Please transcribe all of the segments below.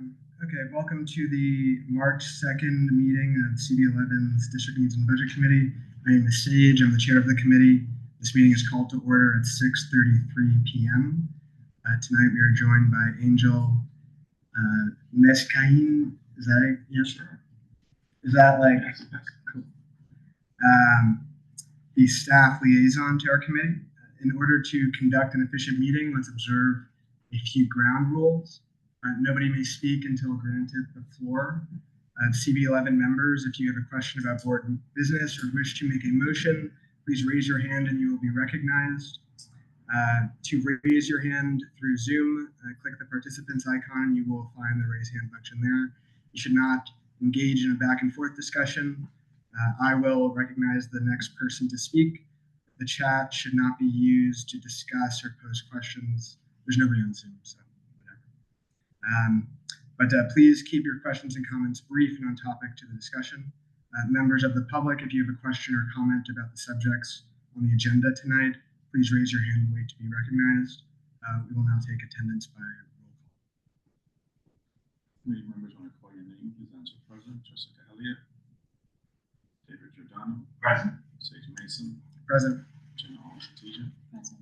Okay, welcome to the March 2nd meeting of CB11's District Needs and Budget Committee. My name is Sage, I'm the chair of the committee. This meeting is called to order at 6:33 p.m. Tonight we are joined by Angel Mescain. Is that it? Yes, sir. Is that like, cool. The staff liaison to our committee. In order to conduct an efficient meeting, let's observe a few ground rules. Nobody may speak until granted the floor. CB11 members, if you have a question about board business or wish to make a motion, please raise your hand and you will be recognized. To raise your hand through Zoom, click the participants icon and you will find the raise hand function there. You should not engage in a back and forth discussion. I will recognize the next person to speak. The chat should not be used to discuss or pose questions. There's nobody on Zoom, so whatever. But please keep your questions and comments brief and on topic to the discussion. Members of the public, if you have a question or comment about the subjects on the agenda tonight, please raise your hand and wait to be recognized. We will now take attendance by roll call. Committee members, want to call your name, please answer. Present. Jessica Elliott. David Giordano. Present. Sage Mason. Present. Jenna Alshatija. Present.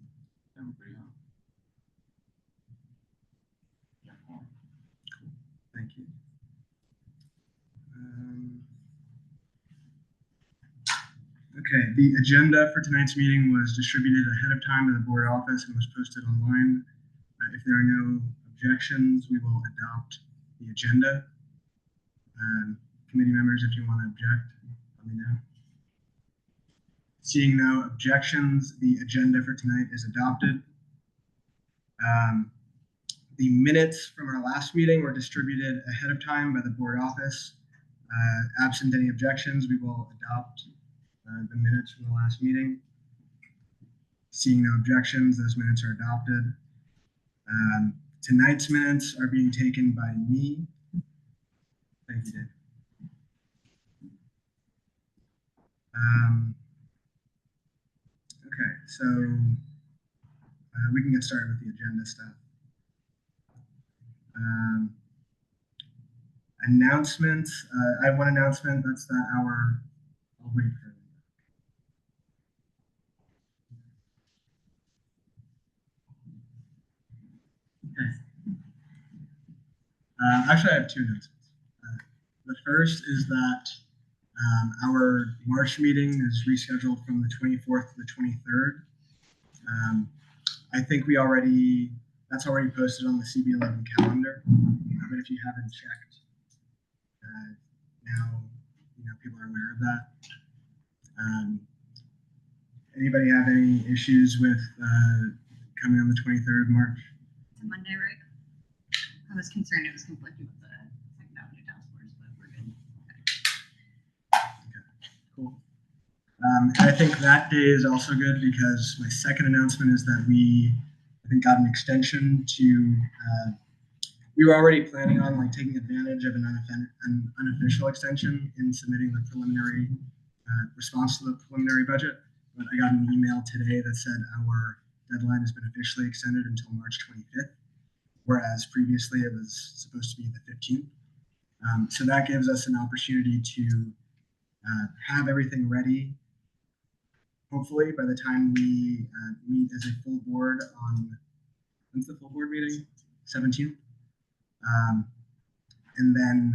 Emma Breha. Thank you. Okay, the agenda for tonight's meeting was distributed ahead of time to the board office and was posted online. If there are no objections, we will adopt the agenda. Committee members, if you want to object, let me know. Seeing no objections, the agenda for tonight is adopted. The minutes from our last meeting were distributed ahead of time by the board office. Absent any objections, we will adopt the minutes from the last meeting. Seeing no objections, those minutes are adopted. Tonight's minutes are being taken by me. Thank you, Dave. Okay, so we can get started with the agenda stuff. Announcements. I have one announcement. That's that our. I'll wait for it. Okay. Actually, I have two announcements. The first is that our March meeting is rescheduled from the 24th to the 23rd. I think that's already posted on the CB11 calendar, but if you haven't checked, now people are aware of that. Anybody have any issues with coming on the 23rd of March? It's a Monday, right? I was concerned it was conflicting with the Second Avenue Task Force, but we're good. Okay, cool. And I think that day is also good because my second announcement is that I think got an extension to, we were already planning on taking advantage of an unofficial extension in submitting the preliminary response to the preliminary budget. But I got an email today that said our deadline has been officially extended until March 25th, whereas previously it was supposed to be the 15th. So that gives us an opportunity to have everything ready, hopefully by the time we meet as a full board on, when's the full board meeting? 17th. And then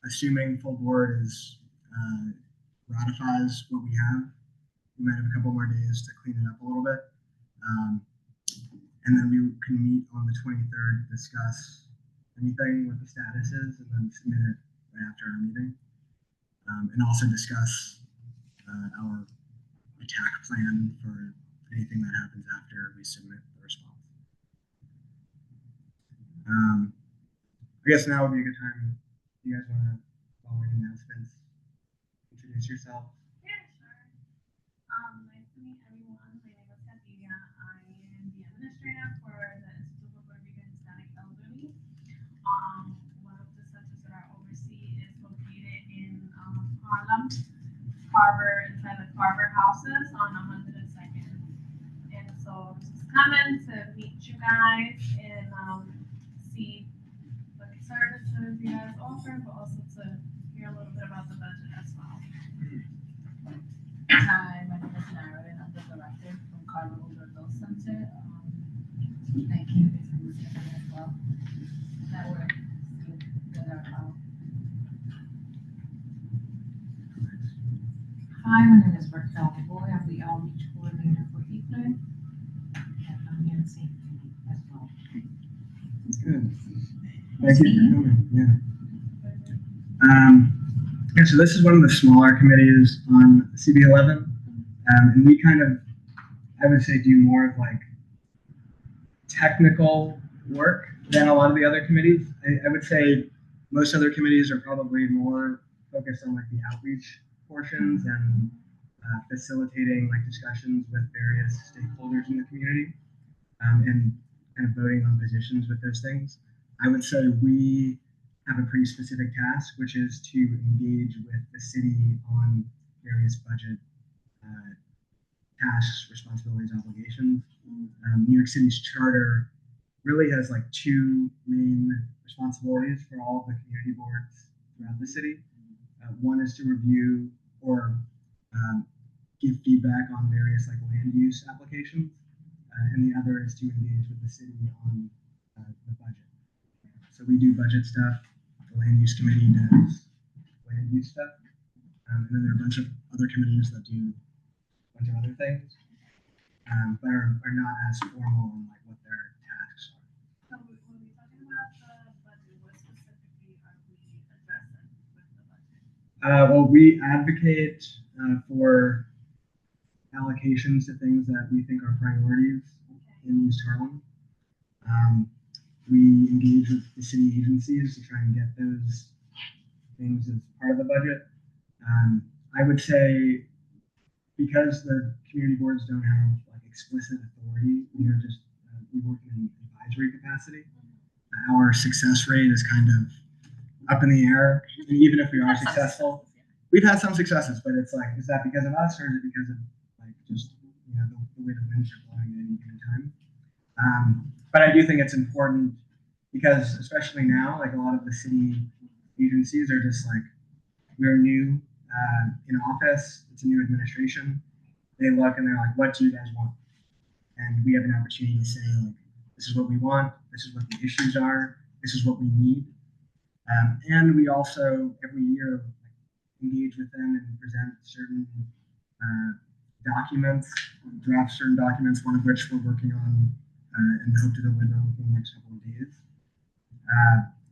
assuming full board ratifies what we have, we might have a couple more days to clean it up a little bit. And then we can meet on the 23rd to discuss anything, what the status is, and then submit it right after our meeting. And also discuss our attack plan for anything that happens after we submit the response. I guess now would be a good time. Do you guys want to, while we're in announcements, introduce yourself? Yeah, sure. Nice to meet everyone. My name is Cecilia. I am the administrator for the Institute for Puerto Rican Hispanic Elderly. One of the centers that I oversee is located in Harlem, inside the Carver houses on 102nd. And so just coming to meet you guys and see the services you guys offer, but also to hear a little bit about the budget as well. Hi, my name is Nara, and I'm the director from Carver Older Center. Thank you for listening as well. That work with our Hi, my name is Raquel Boy. I'm the outreach coordinator for EPLAN. And I'm here to see as well. Good. Thank you for coming. Yeah, so this is one of the smaller committees on CB11. And we kind of, I would say, do more of like technical work than a lot of the other committees. I would say most other committees are probably more focused on like the outreach portions and facilitating like discussions with various stakeholders in the community and kind of voting on positions with those things. I would say we have a pretty specific task, which is to engage with the city on various budget tasks, responsibilities, obligations. New York City's charter really has like two main responsibilities for all of the community boards throughout the city. One is to review or give feedback on various like land use applications, and the other is to engage with the city on the budget. So we do budget stuff. The land use committee does land use stuff, and then there are a bunch of other committees that do a bunch of other things, but are not as formal in like what their tasks are. So when we're talking about the budget, what specifically are we addressing with the budget? Well, we advocate for allocations to things that we think are priorities in East Harlem. We engage with the city agencies to try and get those things as part of the budget. I would say because the community boards don't have like explicit authority, we are just we work in an advisory capacity. Our success rate is kind of up in the air, and even if we are successful, we've had some successes, but it's like, is that because of us or is it because of like just the way the winds are blowing at any given time? But I do think it's important because especially now, like a lot of the city agencies are just like, we're new in office, it's a new administration. They look and they're like, what do you guys want? And we have an opportunity to say like, this is what we want, this is what the issues are, this is what we need. And we also every year engage with them and present certain documents, draft certain documents, one of which we're working on and hope to deliver within the next couple of days.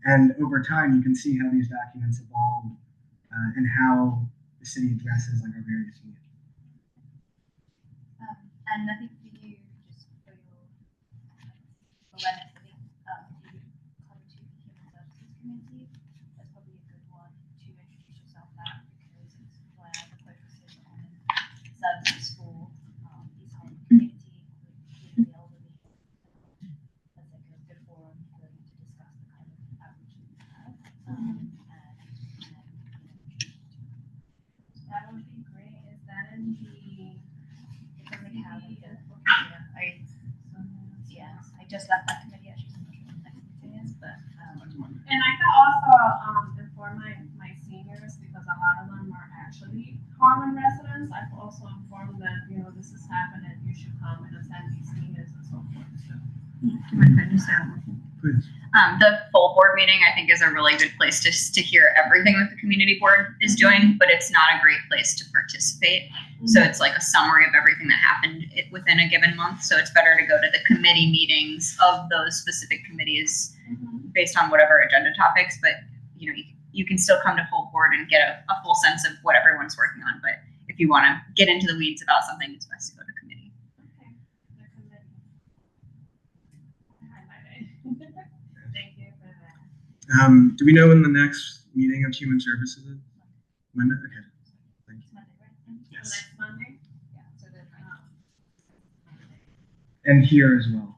And over time, you can see how these documents evolve and how the city addresses like our various needs. And I think for you, just for your awareness, I think you cover two human services community. That's probably a good one to introduce yourself at because it's where the focus is on services for East Harlem community, including the elderly. That's like a good forum for you to discuss the kind of outreach that you have. That would be great. Is that in the? I just left that committee actually. But And I can also inform my seniors because a lot of them are actually Harlem residents. I can also inform them, this is happening. You should come and attend these meetings and so forth. So. Please. The full board meeting, I think, is a really good place to hear everything that the community board is doing, but it's not a great place to participate. So it's like a summary of everything that happened within a given month. So it's better to go to the committee meetings of those specific committees based on whatever agenda topics. But you can still come to full board and get a full sense of what everyone's working on. But if you want to get into the weeds about something, it's best to go to committee. Okay, the committee. Thank you for that. Do we know when the next meeting of Human Services is? Monday? Okay. Thank you. Yes. Next Monday? Yeah, so the And here as well.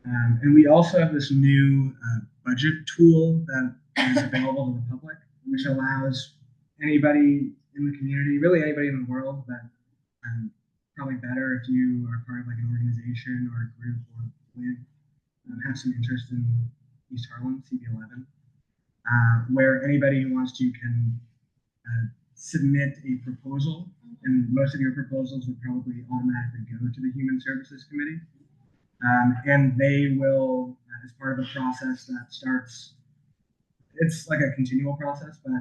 And we also have this new budget tool that is available to the public, which allows anybody in the community, really anybody in the world, but probably better if you are part of like an organization or a group or have some interest in East Harlem, CB11, where anybody who wants to can submit a proposal, and most of your proposals would probably automatically go to the Human Services Committee. And they will, as part of a process that starts, it's like a continual process, but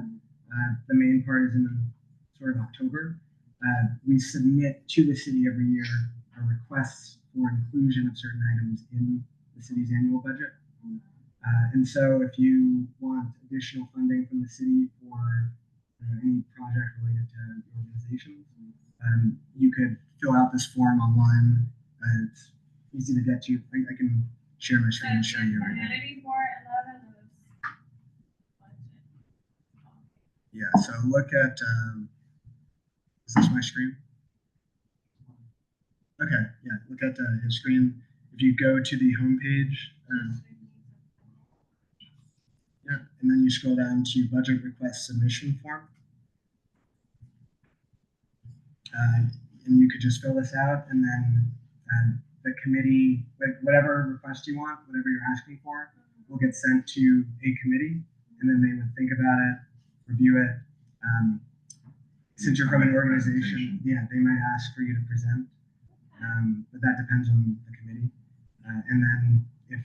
the main part is in sort of October. We submit to the city every year our requests for inclusion of certain items in the city's annual budget. And so if you want additional funding from the city for any project related to your organization, you could fill out this form online. It's easy to get to. I can share my screen and show you right now. Yeah, so look at, is this my screen? Okay, yeah, look at his screen. If you go to the home page, yeah, and then you scroll down to budget request submission form. And you could just fill this out, and then the committee, like whatever request you want, whatever you're asking for, will get sent to a committee, and then they would think about it, review it. Since you're from an organization, yeah, they might ask for you to present, but that depends on the committee. And then if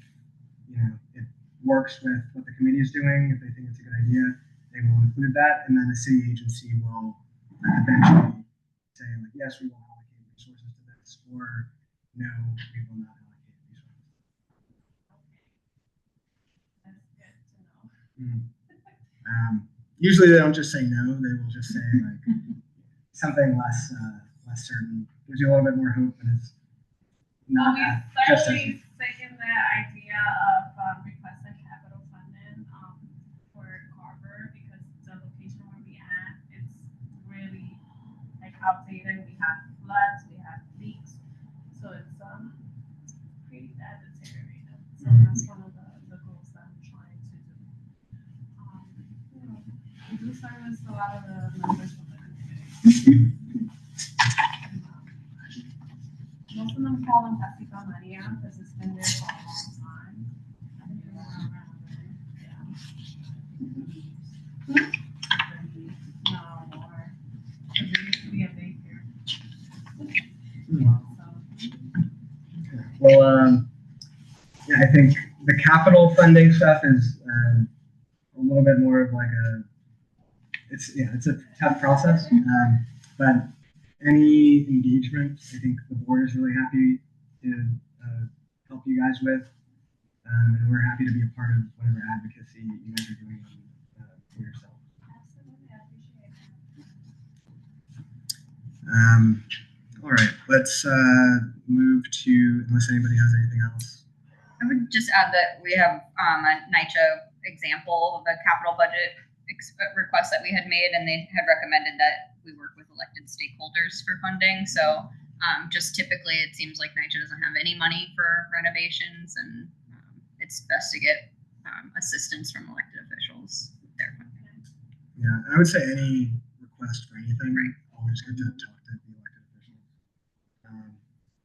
it works with what the committee is doing, if they think it's a good idea, they will include that, and then the city agency will eventually say, like, yes, we will allocate resources to this, or no, we will not allocate resources. That's good to know. Usually they don't just say no, they will just say like something less certain. Gives you a little bit more hope, but it's not We just certainly second the idea of requesting capital funding for Carver, because the location where we at, it's really like outdated. We have floods, we have leaks, so it's pretty bad deteriorated. So that's one of the goals that I'm trying to do. We do service a lot of the members from the community. Most of them call them Casita Maria because it's been there for a long time. No more. There used to be a daycare. Well, yeah, I think the capital funding stuff is a little bit more of like it's a tough process, but any engagement, I think the board is really happy to help you guys with, and we're happy to be a part of whatever advocacy you guys are doing for yourself. Absolutely, I appreciate it. All right, let's move to, unless anybody has anything else. I would just add that we have a NYCHA example of a capital budget request that we had made, and they had recommended that we work with elected stakeholders for funding. So just typically it seems like NYCHA doesn't have any money for renovations, and it's best to get assistance from elected officials with their funding. Yeah, I would say any request for anything, Right. always good to talk to the elected officials,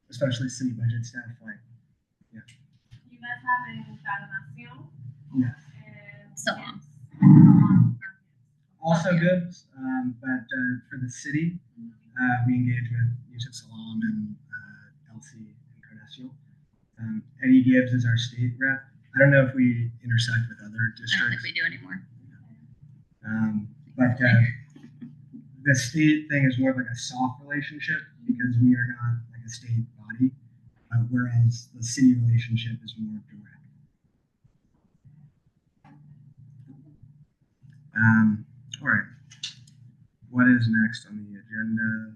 especially city budget staff. Like, You guys have a Nación? yes, And Salon. also Okay. good, but for the city, we engage with Yusuf Salam and Elsie Encarnacion. Eddie Gibbs is our state rep. I don't know if we intersect with other I don't think districts, we do anymore. but the state thing is more of like a soft relationship because we are not like a state body, whereas the city relationship is more direct. All right. What is next on the agenda?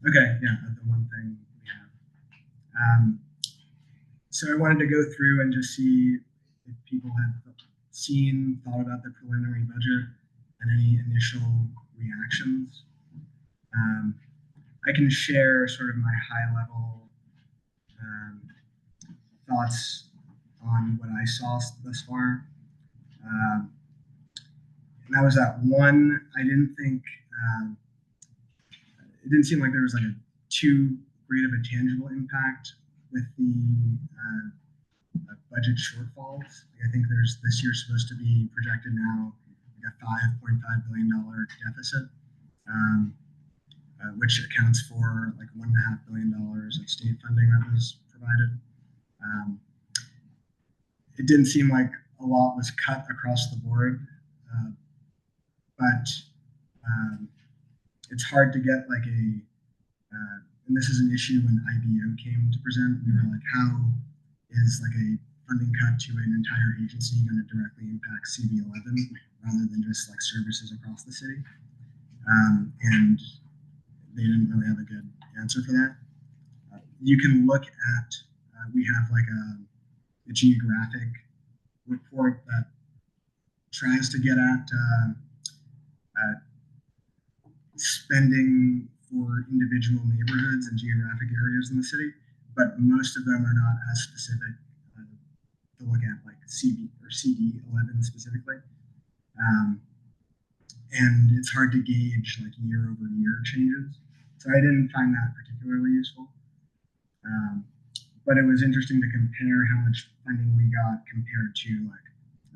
Okay, yeah, the one thing we have. So I wanted to go through and just see if people had thought about the preliminary budget and any initial reactions. I can share sort of my high level thoughts on what I saw thus far. And that was that one, I didn't think, it didn't seem like there was like too great of a tangible impact with the budget shortfalls. I think there's this year supposed to be projected now like a $5.5 billion deficit, which accounts for like $1.5 billion of state funding that was provided. It didn't seem like a lot was cut across the board, but it's hard to get like and this is an issue when IBO came to present. We were like, how is like a funding cut to an entire agency going to directly impact CB11 rather than just like services across the city? And they didn't really have a good answer for that. You can look at, we have like a geographic report that tries to get at spending for individual neighborhoods and geographic areas in the city, but most of them are not as specific to look at like CB or CD11 specifically. And it's hard to gauge like year over year changes. So I didn't find that particularly useful. But it was interesting to compare how much funding we got compared to like,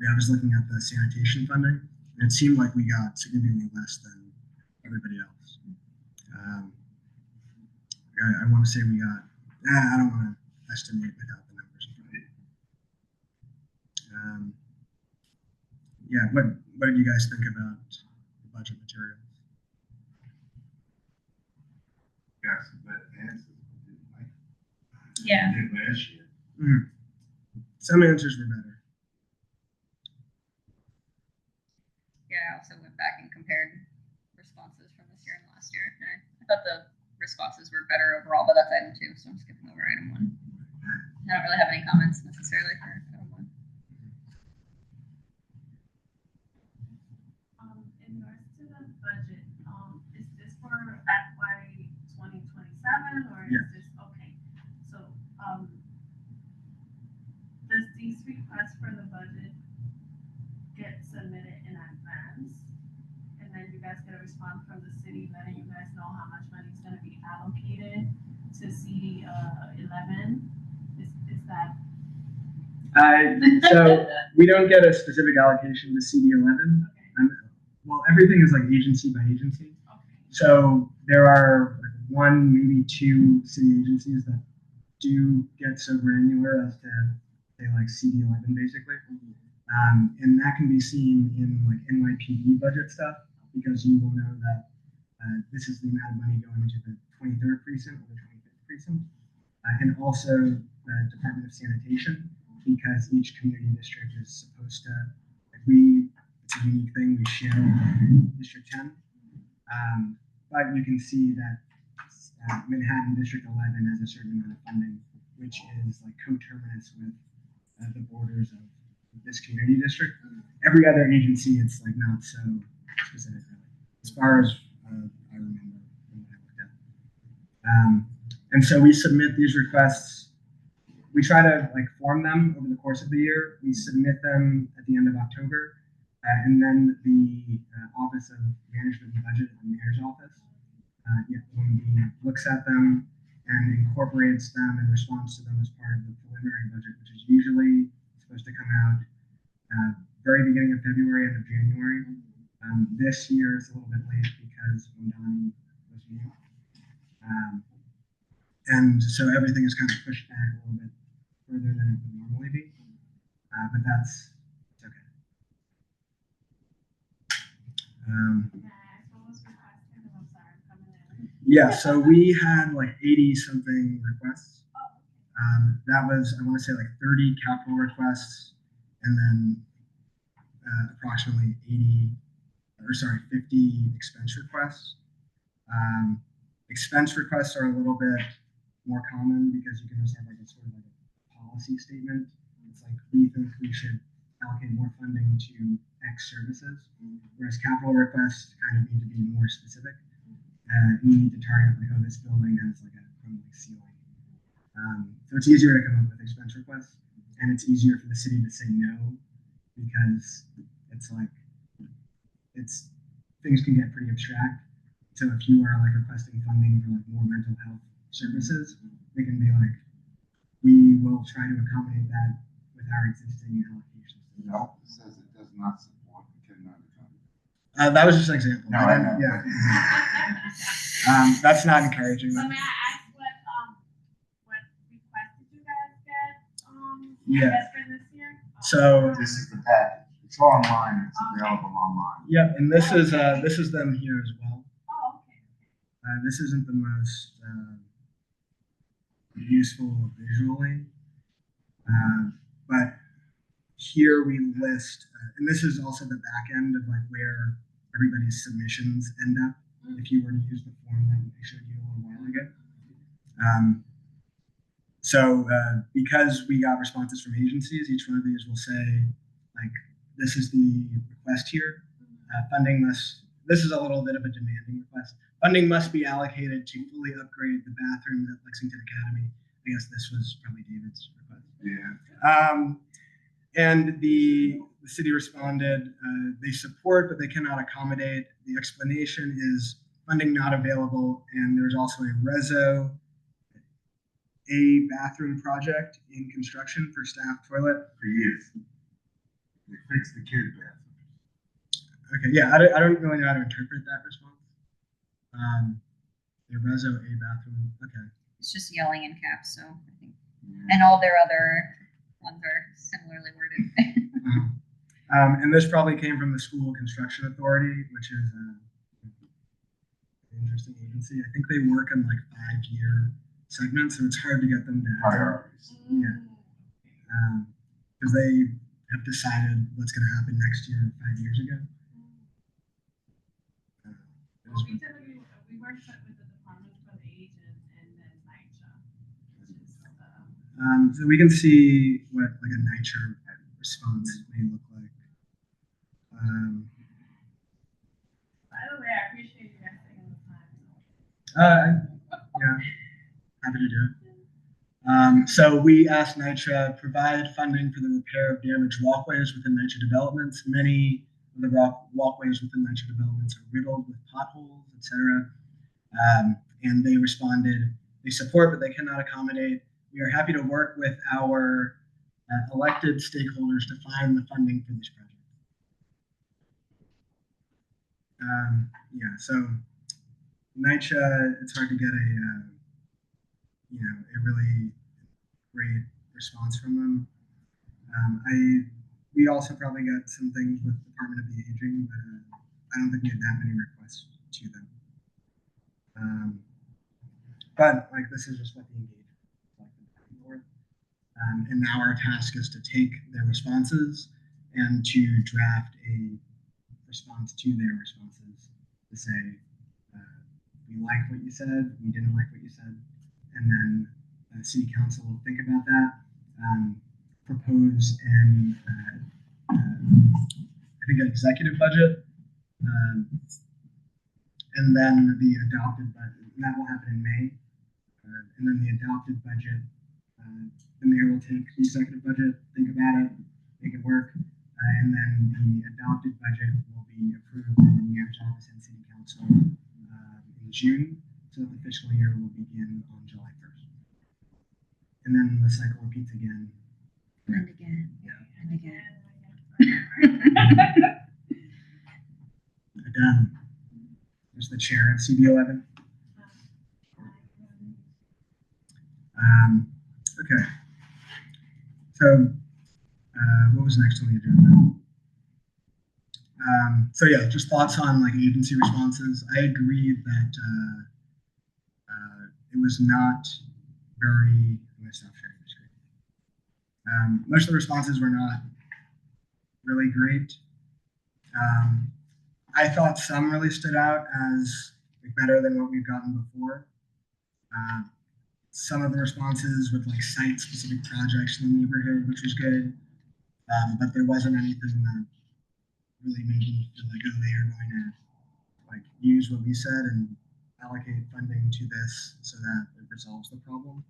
I was looking at the sanitation funding, and it seemed like we got significantly less than everybody else. I want to say we got, I don't want to estimate without the numbers in front of me. Yeah, what did you guys think about the budget materials? Got some better answers. Yeah. Did last year. Some answers were better. Yeah, I also went back and compared responses from this year and last year. And I thought the responses were better overall, but that's item 2, so I'm skipping over item 1. I don't really have any comments necessarily for item 1. In regards to the budget, is this for FY 2027 or is this okay? So, does these requests for the budget get submitted in advance? And then you guys get a response from the city letting you guys know how much money is gonna be allocated to CD 11? Is that? So we don't get a specific allocation to CD11. Okay. Well, everything is like agency by agency. Okay. So there are like 1, maybe 2 city agencies that do get so granular as to say like CD11 basically. And that can be seen in like NYPD budget stuff, because you will know that this is the amount of money going to the 23rd precinct or the 25th precinct. And also the Department of Sanitation, because each community district is supposed to, like it's a unique thing, we share with District 10. But you can see that Manhattan District 11 has a certain amount of funding, which is like coterminous with the borders of this community district. Every other agency, it's like not so specific, really, as far as I remember when I looked at. And so we submit these requests. We try to like form them over the course of the year. We submit them at the end of October, and then the Office of Management and Budget at the Mayor's Office looks at them and incorporates them and responds to them as part of the preliminary budget, which is usually supposed to come out very beginning of February, end of January. This year it's a little bit late because Donnie was mute. And so everything is kind of pushed back a little bit further than it would normally be. But it's okay. Yeah, so we had like 80 something requests. That was, I want to say like 30 capital requests, and then approximately 50 expense requests. Expense requests are a little bit more common because you can just have like a sort of like a policy statement. It's like, we think we should allocate more funding to X services, whereas capital requests kind of need to be more specific. You need to target like, oh, this building has like a crumbling ceiling. So it's easier to come up with expense requests, and it's easier for the city to say no, because it's like, things can get pretty abstract. So if you are like requesting funding for like more mental health services, they can be like, we will try to accommodate that our existing allocations. No, it says it does not support and cannot accommodate. That was just an example. No, I know. Yeah. That's not encouraging. So may I ask what request did you guys get, Yeah. I guess for this year? So This is the package. It's online. It's available online. yeah, and this is them here as well. Oh, okay. This isn't the most useful visually, but here we list, and this is also the back end of like where everybody's submissions end up. If you were to use the form that I showed you a little while ago. So because we got responses from agencies, each one of these will say, like, this is the request here. Funding must, this is a little bit of a demanding request. Funding must be allocated to fully upgrade the bathrooms at Lexington Academy. I guess this was probably David's request. Yeah. And the city responded, they support, but they cannot accommodate. The explanation is funding not available, and there's also a a bathroom project in construction for staff toilet. For years. They fixed the kid bathroom. Okay, yeah, I don't really know how to interpret that response. A reso a bathroom. Okay. It's just yelling in caps, so I think, Yeah. and all their other ones are similarly worded. And this probably came from the School Construction Authority, which is an interesting agency. I think they work in like 5-year segments, so it's hard to get them to Priorities. Yeah. Because they have decided what's going to happen next year 5 years ago. Well, we typically, we work with the Department of Age and then NYCHA, which is So we can see what like a NYCHA response may look like. by the way, I appreciate you guys taking the time. Yeah, happy to do it. So we asked NYCHA provide funding for the repair of damaged walkways within NYCHA developments. Many of the walkways within NYCHA developments are riddled with potholes, etc. And they responded, they support, but they cannot accommodate. We are happy to work with our elected stakeholders to find the funding for these projects. Yeah, so NYCHA, it's hard to get a really great response from them. We also probably got some things with Department of the Aging, but I don't think we had that many requests to them. But like this is just what the engagement is like for. And now our task is to take their responses and to draft a response to their responses to say, we like what you said, we didn't like what you said, and then City Council will think about that, propose an I think an executive budget, and then the adopted budget, and that will happen in May, and then the adopted budget, the mayor will take the executive budget, think about it, make it work, and then the adopted budget will be approved in the mayor's office and City Council in June, so that the fiscal year will begin on July 1st. And then the cycle repeats again. And again, and again. Again, there's the chair of CB11. Okay. So, what was next on the agenda? So yeah, just thoughts on like agency responses. I agreed that it was not very. I'm gonna stop sharing the screen. Most of the responses were not really great. I thought some really stood out as like, better than what we've gotten before. Some of the responses with like site-specific projects in the neighborhood, which was good, but there wasn't anything that really made me feel like, oh, they are going to like use what we said and allocate funding to this so that it resolves the problem.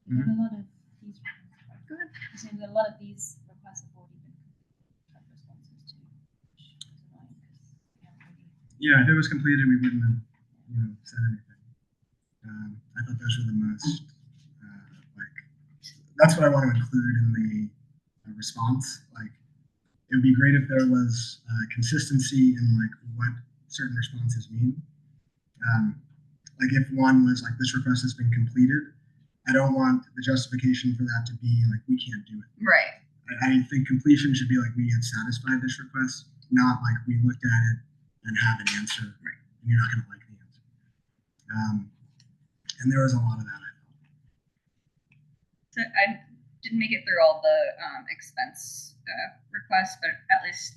There's a lot of these. Go ahead. So a lot of these requests have already been had responses to, which is annoying because we haven't really. Yeah, if it was completed, we wouldn't have, said anything. I thought those were the most, that's what I want to include in the response. Like, it would be great if there was consistency in like what certain responses mean. Like if one was like, this request has been completed, I don't want the justification for that to be like, we can't do it. Right. I think completion should be like, we have satisfied this request, not like we looked at it and have an answer, Right. and you're not going to like the answer. And there was a lot of that, I thought. So I didn't make it through all the expense requests, but at least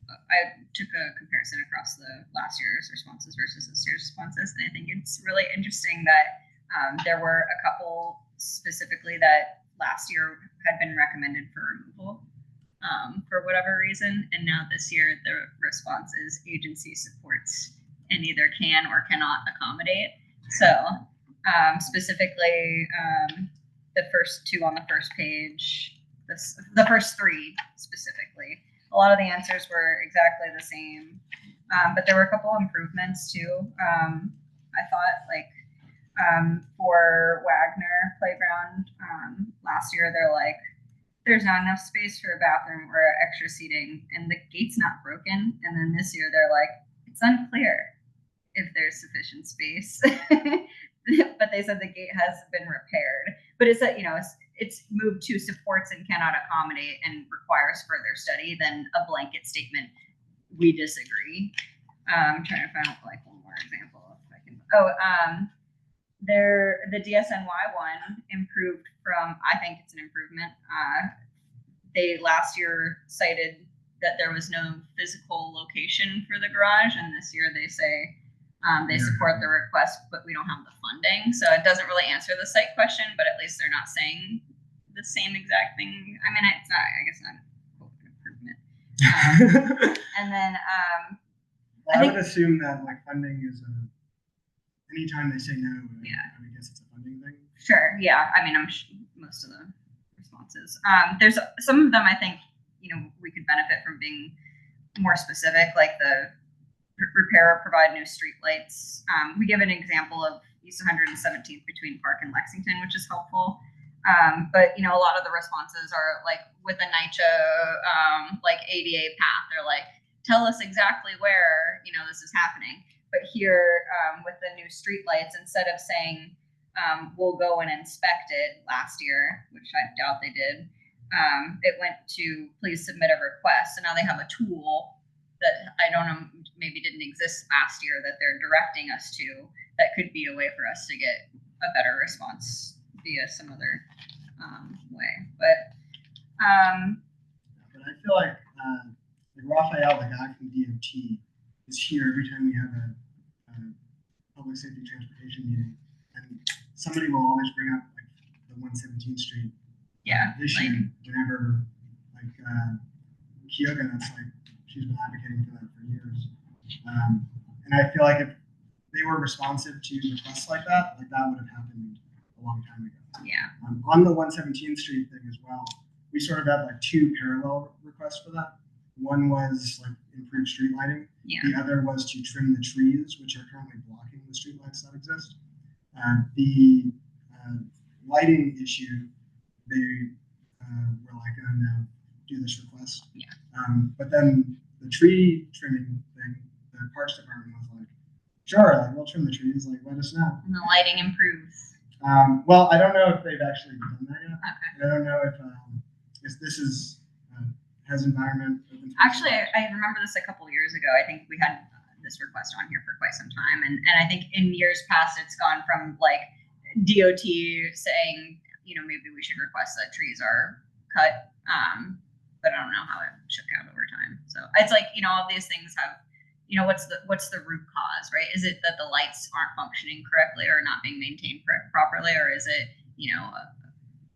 I took a comparison across the last year's responses versus this year's responses, and I think it's really interesting that there were a couple specifically that last year had been recommended for removal for whatever reason, and now this year the response is agency supports and either can or cannot accommodate. So specifically, the first two on the first page, the first three specifically, a lot of the answers were exactly the same, but there were a couple improvements too. I thought like for Wagner Playground last year, they're like, there's not enough space for a bathroom or extra seating, and the gate's not broken. And then this year, they're like, it's unclear if there's sufficient space. But they said the gate has been repaired. But it's that, it's moved to supports and cannot accommodate and requires further study than a blanket statement. We disagree. I'm trying to find like one more example if I can. The DSNY one improved from, I think it's an improvement. They last year cited that there was no physical location for the garage, and this year they say they support the request, but we don't have the funding. So it doesn't really answer the site question, but at least they're not saying the same exact thing. I mean, it's not, I guess, not an improvement. And then I would assume that like funding is anytime they say no, I would guess it's a funding thing. Sure. Yeah. I mean, most of the responses. There's some of them I think we could benefit from being more specific, like the repair or provide new street lights. We give an example of East 117th between Park and Lexington, which is helpful. But a lot of the responses are like with a NYCHA like ADA path. They're like, tell us exactly where this is happening. But here with the new street lights, instead of saying we'll go and inspect it last year, which I doubt they did, it went to please submit a request. So now they have a tool that I don't know, maybe didn't exist last year, that they're directing us to, that could be a way for us to get a better response via some other way. But I feel like Raphael, the guy from DOT, is here every time we have a public safety transportation meeting, and somebody will always bring up like the 117th Street issue whenever like Kyoga, that's like she's been advocating for that for years. And I feel like if they were responsive to requests like that would have happened a long time ago. Yeah. On the 117th Street thing as well, we sort of had like two parallel requests for that. One was like improved street lighting. Yeah. The other was to trim the trees, which are currently blocking the street lights that exist. The lighting issue, they were like, oh no, do this request. Yeah. But then the tree trimming thing, the Parks Department was like, sure, like we'll trim the trees, like let us know. And the lighting improves. Well, I don't know if they've actually done that yet. Okay. I don't know if this is has environment. Actually, I remember this a couple years ago. I think we had this request on here for quite some time, and I think in years past it's gone from like DOT saying maybe we should request that trees are cut, but I don't know how it shook out over time. So it's like all these things have what's the root cause, right? Is it that the lights aren't functioning correctly or not being maintained properly, or is it a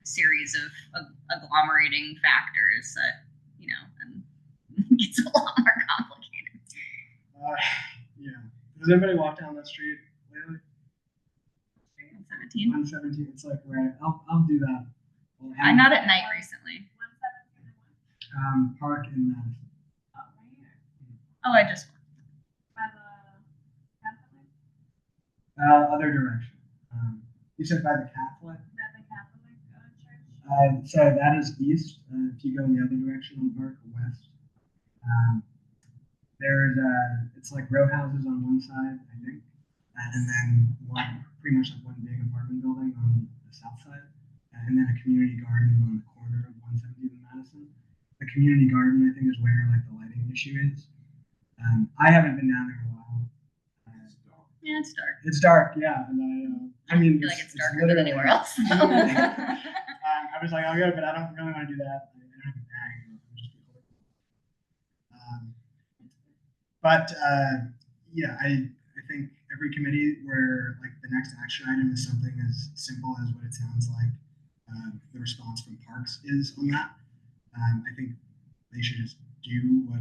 series of agglomerating factors that and gets a lot more complicated. Yeah. Does anybody walk down that street lately? 117. 117. It's like right. I'll do that. I'm not at night recently. 117 Park in Madison. Oh, right here. Oh, I just. By the Catholic? Other direction. You said by the Catholic? By the Catholic church? So that is east. If you go in the other direction on Park, west, there's it's like row houses on one side, I think, and then pretty much like one big apartment building on the south side, and then a community garden on the corner of 170th and Madison. The community garden, I think, is where like the lighting issue is. I haven't been down there in a while. Yeah, it's dark. It's dark, yeah, and I feel like it's darker than anywhere else. I was like, I'll go, but I don't really want to do that. I don't have a bag. I'll just be cold. But yeah, I think every committee where like the next action item is something as simple as what it sounds like the response from Parks is on that. I think they should just do what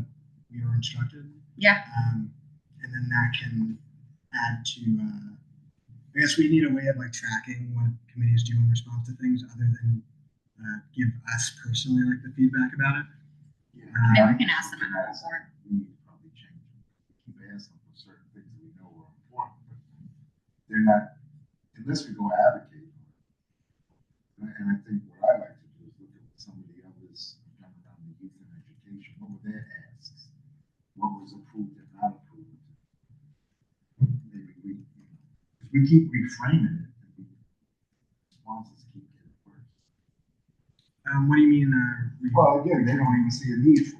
we were instructed. Yeah. And then that can add to, I guess we need a way of like tracking what committees do in response to things other than give us personally like the feedback about it. And we can ask them at the board. We need to probably change them. Keep asking for certain things that we know are important, but they're not, unless we go advocate. And I think what I like to do is look at what some of the others have done around the youth and education. What were their asks? What was approved and not approved? Maybe if we keep reframing it, and responses keep getting worse. What do you mean? Well, again, they don't even see a need for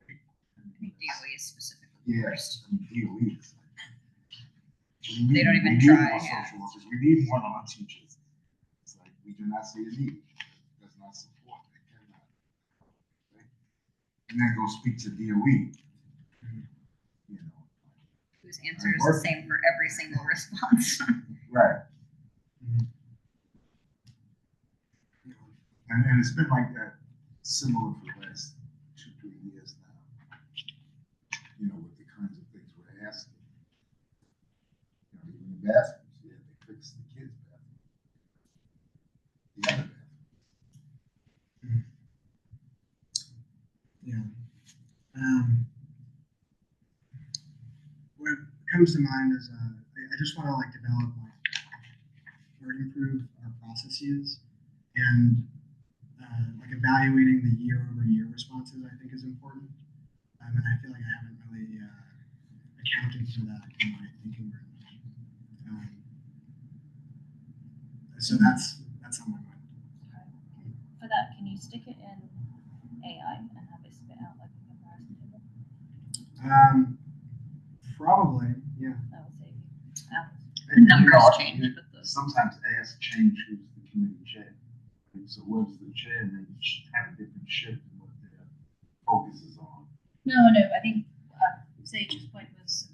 it. I think DOE is specifically Yes, I mean, DOE is like, They don't even we need try, more yeah. social workers. We need one-on-one teachers. It's like, we do not see a need. It does not support, they cannot. Right? And then go speak to DOE. You know. whose answer is the same for every single response. Right. And it's been like that, similar for the last 2-3 years now. You know, with the kinds of things we're asking. You know, even the bathrooms, yeah, they fixed the kids' bathroom. The other bathroom. Yeah. What comes to mind is I just want to like develop or improve our processes and like evaluating the year-over-year responses. I think is important, and I feel like I haven't really accounted for that in my thinking very much. So that's on my mind. For that, can you stick it in AI and have it spit out like a comparison table? Probably, yeah. That would save you hours. The numbers change, but the Sometimes ask change who's the committee chair. And so what's the chair, and they have a different shift in what their focus is on. No, I think Sage's point was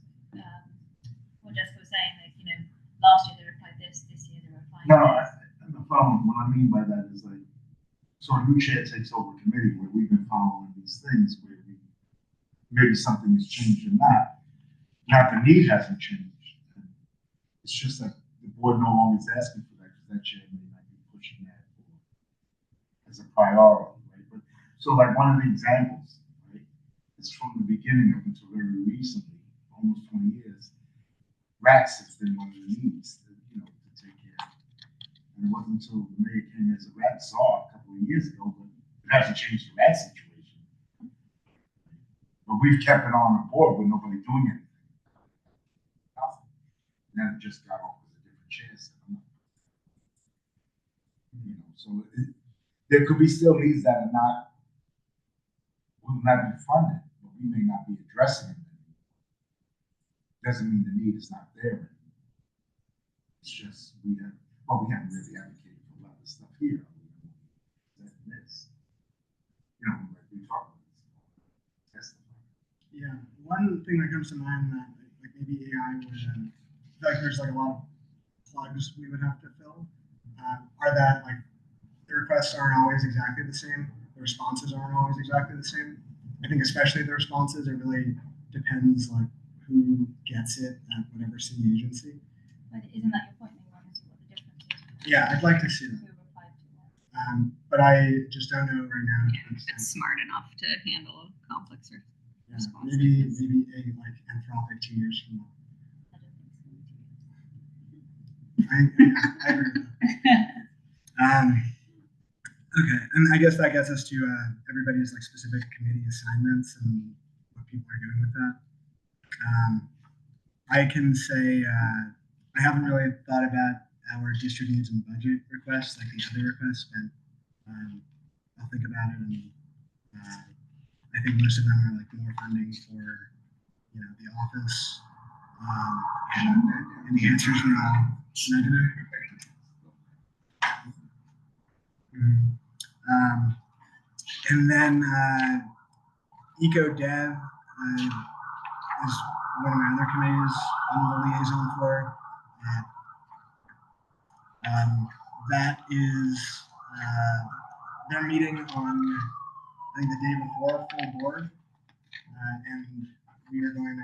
what Jessica was saying, that, you know, last year they replied this year they replied No, this. and the problem, what I mean by that is like, so a new chair takes over a committee where we've been following these things where maybe something has changed or not. Not the need hasn't changed. It's just that the board no longer is asking for that because that chair may not be pushing that as a priority, right? But so like one of the examples, right, is from the beginning up until very recently, almost 20 years, rats has been one of the needs that, you know, to take care of. And it wasn't until the mayor came as a rat czar a couple of years ago, but it hasn't changed the rat situation. But we've kept it on the board with nobody doing anything. Nothing. And then it just got off with a different chair set. You know, so there could be still needs that are not, will not be funded, but we may not be addressing them anymore. Doesn't mean the need is not there anymore. It's just we haven't really advocated for a lot of stuff here. This, you know, like we talked about this. Yeah, one thing that comes to mind that like maybe AI would like there's like a lot of plugs we would have to fill are that like the requests aren't always exactly the same, the responses aren't always exactly the same. I think especially the responses, it really depends like who gets it at whatever city agency. But isn't that your point? They want to see what the difference is. Yeah, I'd like to see that. Who replied to what? But I just don't know right now. yeah, if it's smart enough to handle complex or Yeah, responses. maybe a like Anthropic 2 years from now. I don't think it's going to be. I agree with that. Okay, and I guess that gets us to everybody's like specific committee assignments and what people are doing with that. I can say I haven't really thought about our district needs and budget requests like the other requests, but I'll think about it. And I think most of them are like more funding for the office, and the answers are all negative. And then Eco Dev is one of my other committees I'm the liaison for. That is, they're meeting on, I think, the day before full board, and we are going to,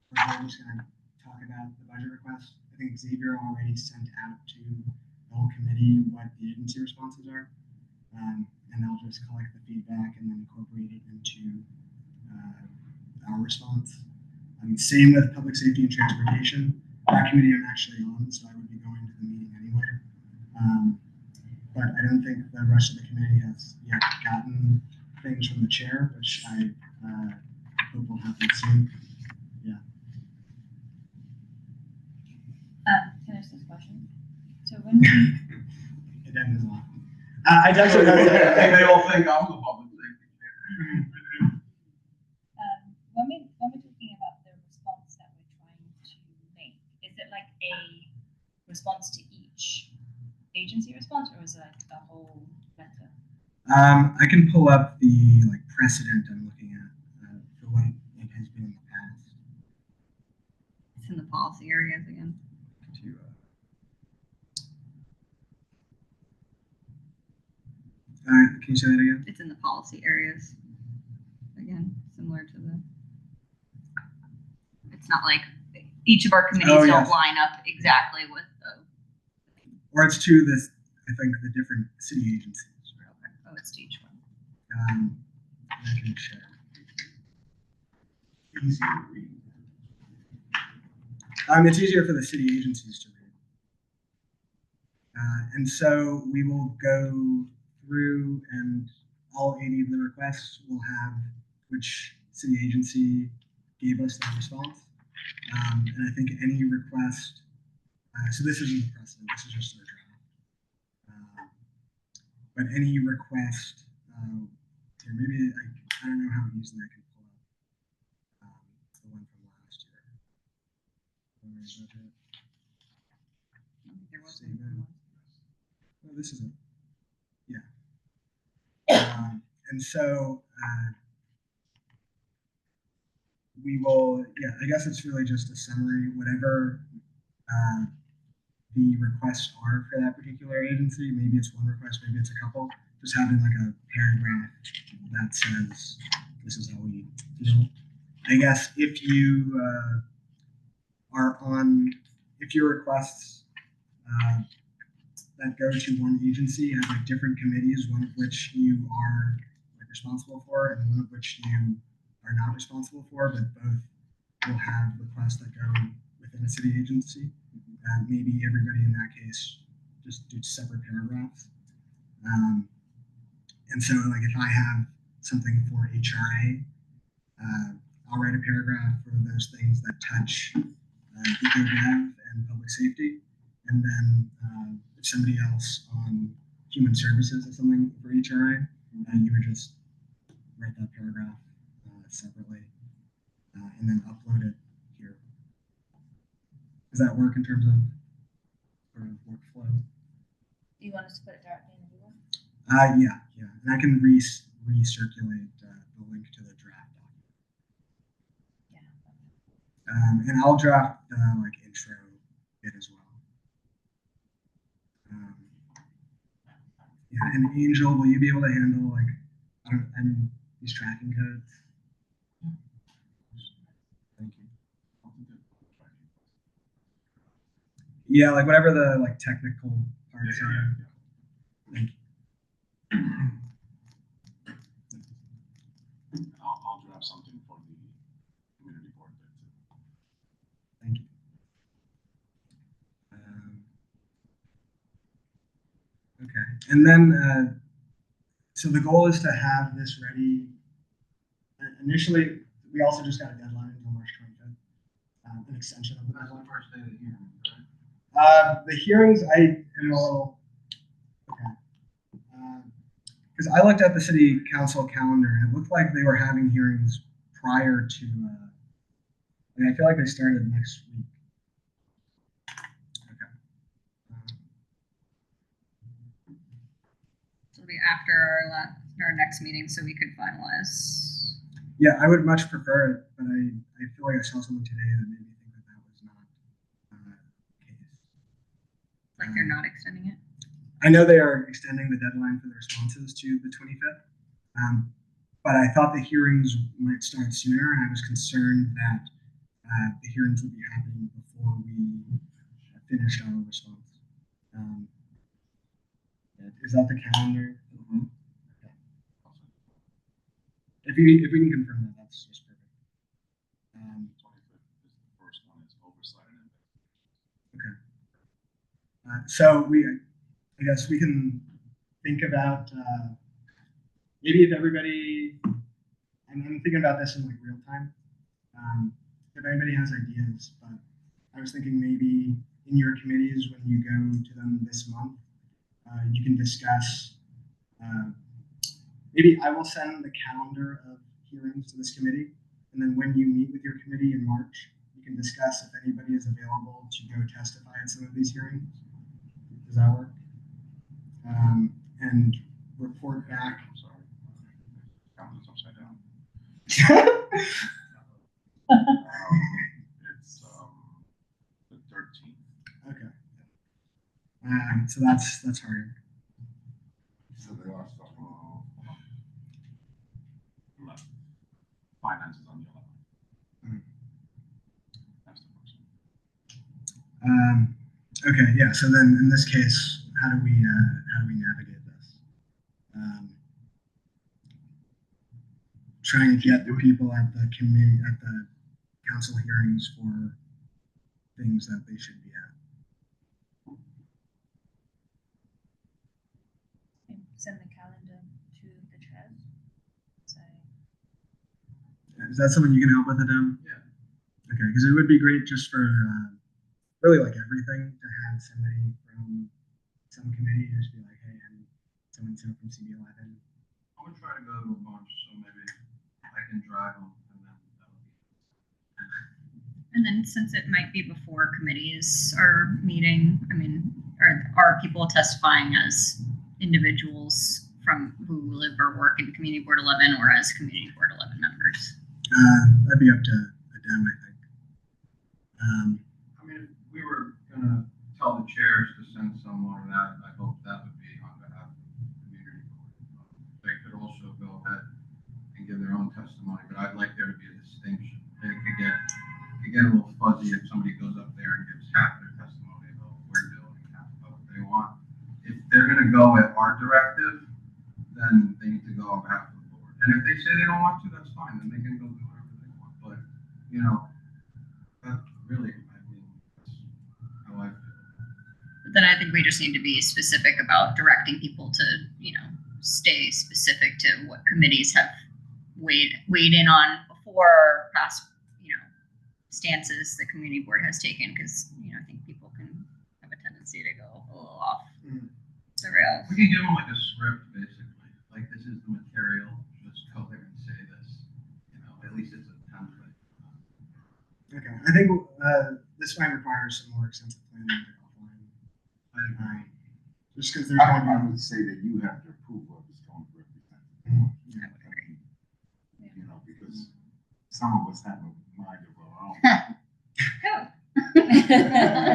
we're just going to talk about the budget request. I think Xavier already sent out to the whole committee what the agency responses are, and I'll just collect the feedback and then incorporate it into our response. Same with public safety and transportation. That committee I'm actually on, so I would be going to the meeting anyway. But I don't think the rest of the committee has yet gotten things from the chair, which I hope will happen soon. Yeah. Can I ask this question? So when we, It ends off. I definitely They all think I'm the public safety. when we're talking about the response that we're trying to make, is it like a response to each agency response, or is it like a whole letter? I can pull up the precedent I'm looking at for what it has been in the past. It's in the policy areas again. Can you say that again? It's in the policy areas. Again, similar to the. It's not like each of our committees don't yes. line up exactly with the. Or it's to this, I think, the different city agencies. Okay. Oh, it's to each one. I can share. Easy to read. It's easier for the city agencies to read. And so we will go through, and all 80 of the requests will have which city agency gave us that response. And I think any request, so this isn't the precedent, this is just our draft. But any request, here, maybe I don't know how easily I can pull up the one from last year. Where is that? I don't think there was Save anything it. else. Oh, this is it. Yeah. And so we will, I guess it's really just a summary, whatever the requests are for that particular agency. Maybe it's one request, maybe it's a couple. Just having a paragraph that says this is how we feel. I guess if you if your requests that go to one agency have different committees, one of which you are responsible for and one of which you are not responsible for, but both will have requests that go within a city agency. Maybe everybody in that case just do separate paragraphs. And so if I have something for HRA, I'll write a paragraph for those things that touch EcoDev and public safety. And then if somebody else on human services has something for HRA, you would just write that paragraph separately and then upload it here. Does that work in terms of workflow? Do you want us to put it directly in the email? Yeah. And I can recirculate the link to the draft document. Yeah. And I'll draft the intro bit as well. Yeah, and Angel, will you be able to handle these tracking codes? Thank you. Yeah, whatever the technical parts are. Thank you. I'll draft something for the community board there too. Thank you. Okay, and then So the goal is to have this ready. Initially, we also just got a deadline until March 25th, an extension of the That's the deadline. first day of the hearing, right? The hearings, I am a little, okay. Because I looked at the city council calendar and it looked like they were having hearings prior to, I feel like they started next week. Okay. So it'll be after our next meeting, so we could finalize. Yeah, I would much prefer it, but I feel like I saw something today that made me think that that was not the case. Like they're not extending it. I know they are extending the deadline for the responses to the 25th, but I thought the hearings might start sooner, and I was concerned that the hearings would be happening before we finished our response. Is that the calendar? Mm-hmm. Okay. If we can confirm that, that's just perfect. 25th is the first one, it's oversight and Okay. So I guess we can think about maybe if everybody, I'm thinking about this in like real time. If anybody has ideas, but I was thinking maybe in your committees when you go to them this month, you can discuss. Maybe I will send the calendar of hearings to this committee, and then when you meet with your committee in March, you can discuss if anybody is available to go testify at some of these hearings. Does that work? And report back. I'm sorry. Counting this upside down. It's the 13th. Okay. So that's harder. So they are stuff. Left. Finance is on the 11th. Mm. That's the first. Okay, yeah. So then, in this case, how do we navigate this? Trying to get the people at the committee at the council hearings for things that they should be at. And send the calendar to the chair. So Is that something you can help with, Adam? Yeah. Okay, because it would be great just for really like everything to have somebody from some committee just be like, hey, I'm so and so from CB11. I'm gonna try to go to a bunch, so maybe I can drive them, and then that'll be. And then since it might be before committees are meeting, I mean, are people testifying as individuals from who live or work in Community Board 11 or as Community Board 11 members? That'd be up to Adam, I think. I mean, if we were gonna tell the chairs to send someone that, I hope that would be on behalf of the community board. They could also go ahead and give their own testimony, but I'd like there to be a distinction. It could get a little fuzzy if somebody goes up there and gives half their testimony about what we're doing, half about what they want. If they're gonna go at our directive, then they need to go on behalf of the board. And if they say they don't want to, that's fine, then they can go do whatever they want. But, you know, that really, I mean, that's how I feel. But then I think we just need to be specific about directing people to, stay specific to what committees have weighed in on before past, stances the community board has taken, because, I think people can have a tendency to go a little off the rails. We can give them like a script, basically. Like, this is the material. Let's go there and say this. At least it's a template. Okay, I think this might require some more extensive planning like offline. I agree. Just because there's I going to would say that you have to approve of it's going to represent. I would agree. Because some of us have a mind of our own.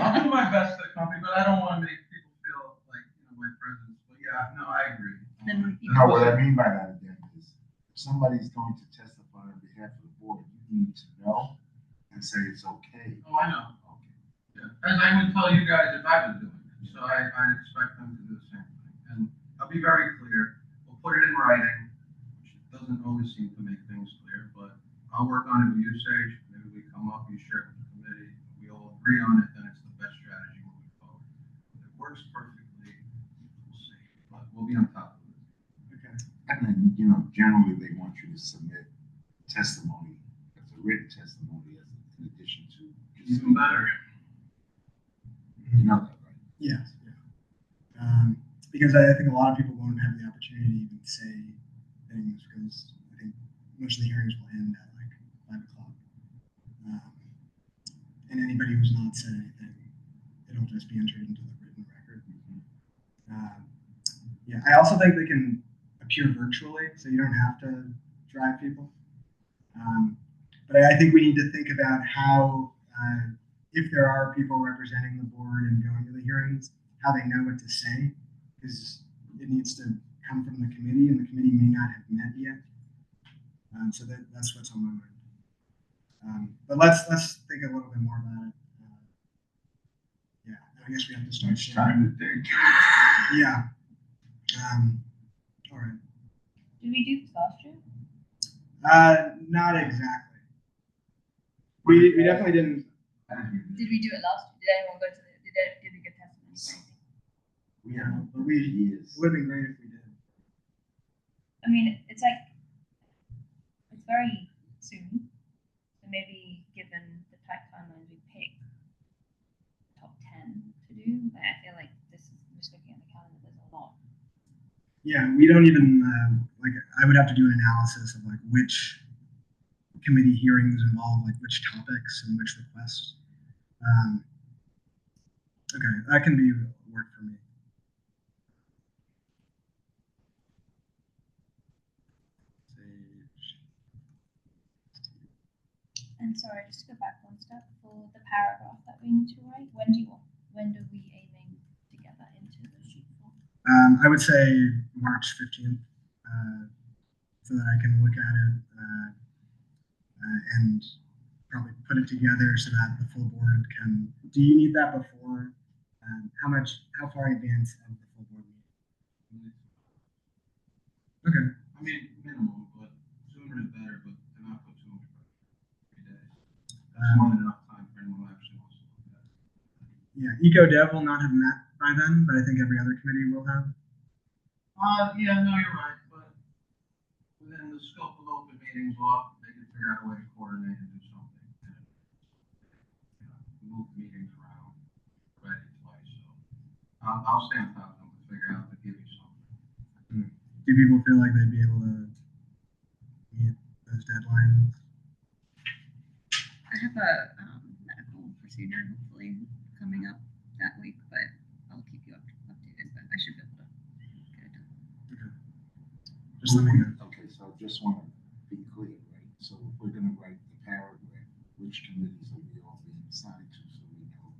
I'll do my best to accompany, but I don't want to make people feel like, my presence. But yeah, no, I agree. Then you No, what I mean by that again is, if somebody's going to testify on behalf of the board, you need to know and say it's okay. Oh, I know. Okay. Yeah. As I would tell you guys if I was doing it. So I expect them to do the same thing. And I'll be very clear. We'll put it in writing, which doesn't always seem to make things clear, but I'll work on it with you, Sage. Maybe we come up, you share it with the committee, we all agree on it, then it's the best strategy moving forward. If it works perfectly, we'll see. But we'll be on top of it. Okay. then, you know, generally they want you to submit testimony, as a written testimony, as in addition to. Even better. You know that, right? Yes, yeah. Because I think a lot of people won't have the opportunity to even say things because I think most of the hearings will end at like 5 o'clock. And anybody who's not said anything, it'll just be entered into the written record. Yeah, I also think they can appear virtually, so you don't have to drive people. But I think we need to think about how, if there are people representing the board and going to the hearings, how they know what to say, because it needs to come from the committee, and the committee may not have met yet. So that's what's on my mind. But let's think a little bit more about it. Yeah, I guess we have to start. It's time to think. Yeah. All right. Did we do this last year? Not exactly. We definitely didn't. Did we do it last year? Did anyone go to the, did we give testimony or anything? We have, But it years. would have been great if we did. I mean, it's like, it's very soon. So maybe given the tight timelines we pick, top 10 to do, but I feel like this is, just looking at the calendar, there's a lot. Yeah, we don't even like. I would have to do an analysis of like which committee hearings involve like which topics and which requests. Okay, that can be work for me. And sorry, just to go back one step for the paragraph that we need to write. When are we aiming to get that into the sheet for? I would say March 15th, so that I can look at it and probably put it together so that the full board can. Do you need that before? How far in advance of the full board meeting? Okay. I mean, minimum, but sooner is better, but to not put too much pressure. 3 days. That's more than enough time for anyone who actually wants to look at it. Yeah, EcoDev will not have met by then, but I think every other committee will have. Yeah, no, you're right, but within the scope of open meetings law, they can figure out a way to coordinate and do something. And, you know, move meetings around, ready twice, so I'll stay on top of them to figure out to give you something. Do people feel like they'd be able to meet those deadlines? I have a medical procedure hopefully coming up that week, but I'll keep you updated. But I should be able to get it done. Okay. Just let me know. Okay, so I just want to be clear, right? So if we're gonna write the paragraph, which committees are we all being assigned to, so we know?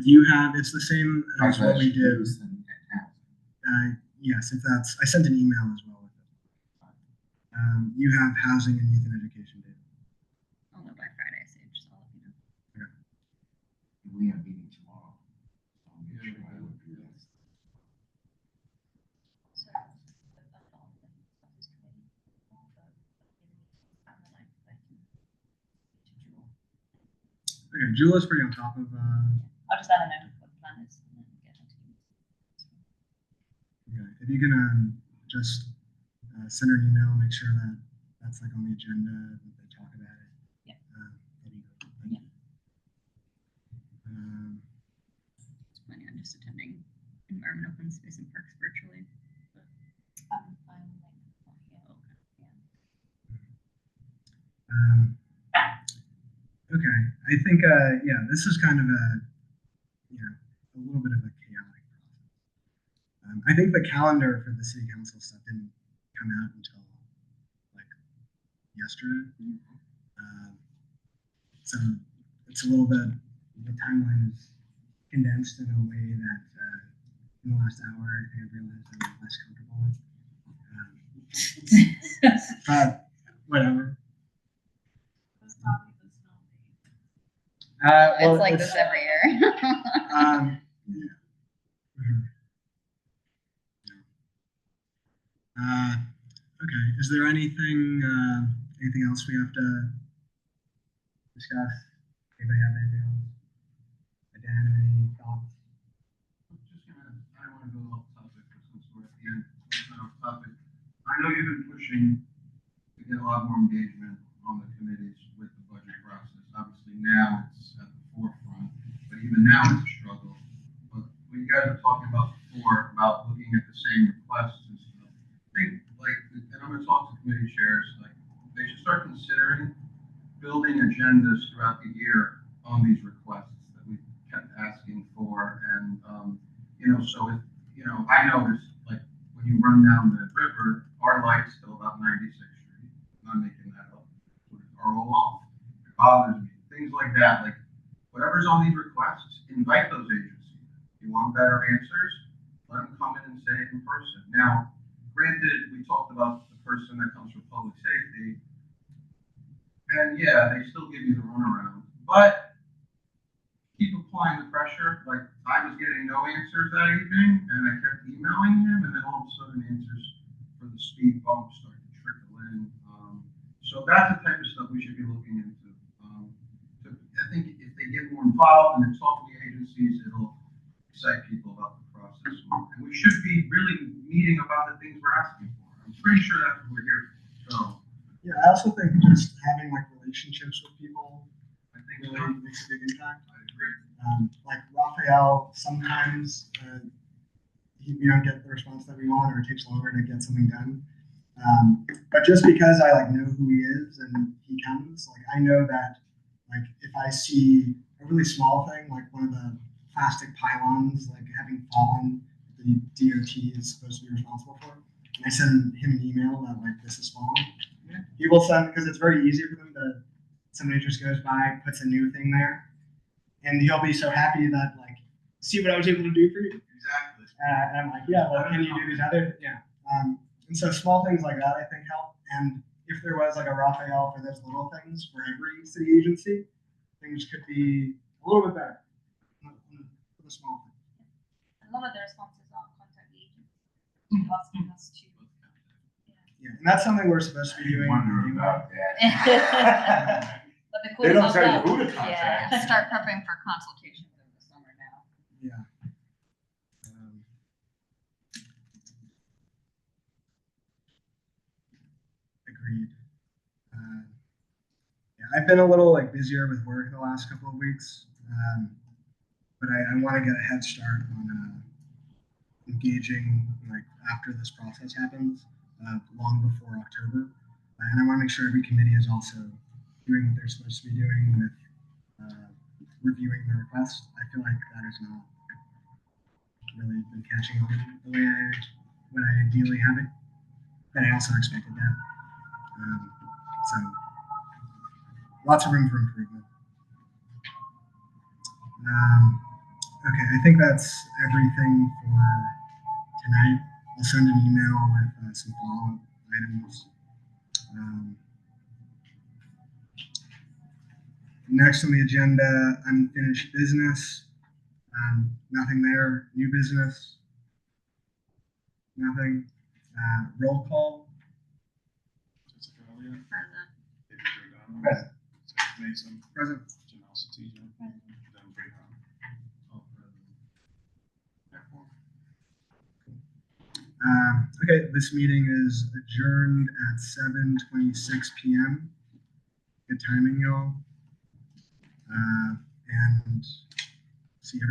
You have, it's the same as what we did. Youth and housing. Yes, if that's, I sent an email as well with it. You have housing and youth and education data. I'll know by Friday, so just I'll let you know. We have meeting tomorrow. So I'll make sure I look through that. So, the on the office committee, and then I can to Jewel. Okay, Jula's pretty on top of. I'll just let her know what the plan is and then get her to do it. Okay, if you can just send her an email, make sure that that's like on the agenda, that they talk about it. Yeah. That'd be great. Thank you. It's planning on just attending environment, open space, and parks virtually. I'm like not here. Okay, I think yeah, this is kind of a a little bit of a chaotic process. I think the calendar for the city council stuff didn't come out until like yesterday. So it's a little bit, the timeline is condensed in a way that in the last hour I think I've realized I'm less comfortable with. But whatever. Let's copy the snow day. Well, It's like this every year. yeah. Mhm. Okay. Is there anything else we have to discuss? Anybody have anything else? Dan, any thoughts? I'm just gonna, I don't wanna go off topic, but since we're at the end, we're off topic. I know you've been pushing to get a lot more engagement on the committees with the budget process. Obviously now it's at the forefront, but even now it's a struggle. But when you guys were talking about before, about looking at the same requests and stuff, I think, like, and I'm gonna talk to committee chairs, like, they should start considering building agendas throughout the year on these requests that we kept asking for. And, so if, I noticed, like, when you run down the river, our light's still about 96th Street. I'm not making that up. Are all off. It bothers me. Things like that. Like, whatever's on these requests, invite those agencies. If you want better answers, let them come in and say it in person. Now, granted, we talked about the person that comes from public safety, and yeah, they still give you the runaround, but keep applying the pressure. Like, I was getting no answers that evening, and I kept emailing him, and then all of a sudden answers for the speed bump started to trickle in. So that's the type of stuff we should be looking into. I think if they get more involved and they talk to the agencies, it'll excite people about the process more. And we should be really meeting about the things we're asking for. I'm pretty sure that's what we're here for. So, Yeah, I also think just having like relationships with people I think really makes a big impact. I agree. Like Raphael, sometimes we don't get the response that we want, or it takes longer to get something done. But just because I like know who he is and he comes, like I know that like if I see a really small thing, like one of the plastic pylons like having fallen, the DOT is supposed to be responsible for, and I send him an email that like this is fallen. He will send, because it's very easy for them to, somebody just goes by, puts a new thing there, and he'll be so happy that like, see what I was able to do for you. Exactly. And I'm like, yeah, well, can you do these other? Yeah. And so small things like that I think help. And if there was like a Raphael for those little things for every city agency, things could be a little bit better for the small things. A lot of the responses are contact the agent, asking us to. Yeah, and that's something we're supposed to be doing. Wonder anyway. about that. But the They don't calls tell you are who to Yeah. contact. Start prepping for consultations over the summer now. Yeah. Agreed. Yeah, I've been a little like busier with work the last couple of weeks, but I want to get a head start on engaging like after this process happens, long before October, and I want to make sure every committee is also doing what they're supposed to be doing with reviewing the request. I feel like that has not really been catching on the way I would ideally have it, but I also expected that. So lots of room for improvement. Okay, I think that's everything for tonight. I'll send an email with some follow-up items. Next on the agenda, unfinished business. Nothing there. New business. Nothing. Roll call. Jessica Elliott, Present. David Giordano, Present. Zach Mason, Present. Janelle Satija, Dan Brayton. All present. Therefore, Okay, this meeting is adjourned at 7:26 p.m. Good timing, y'all. And see everybody.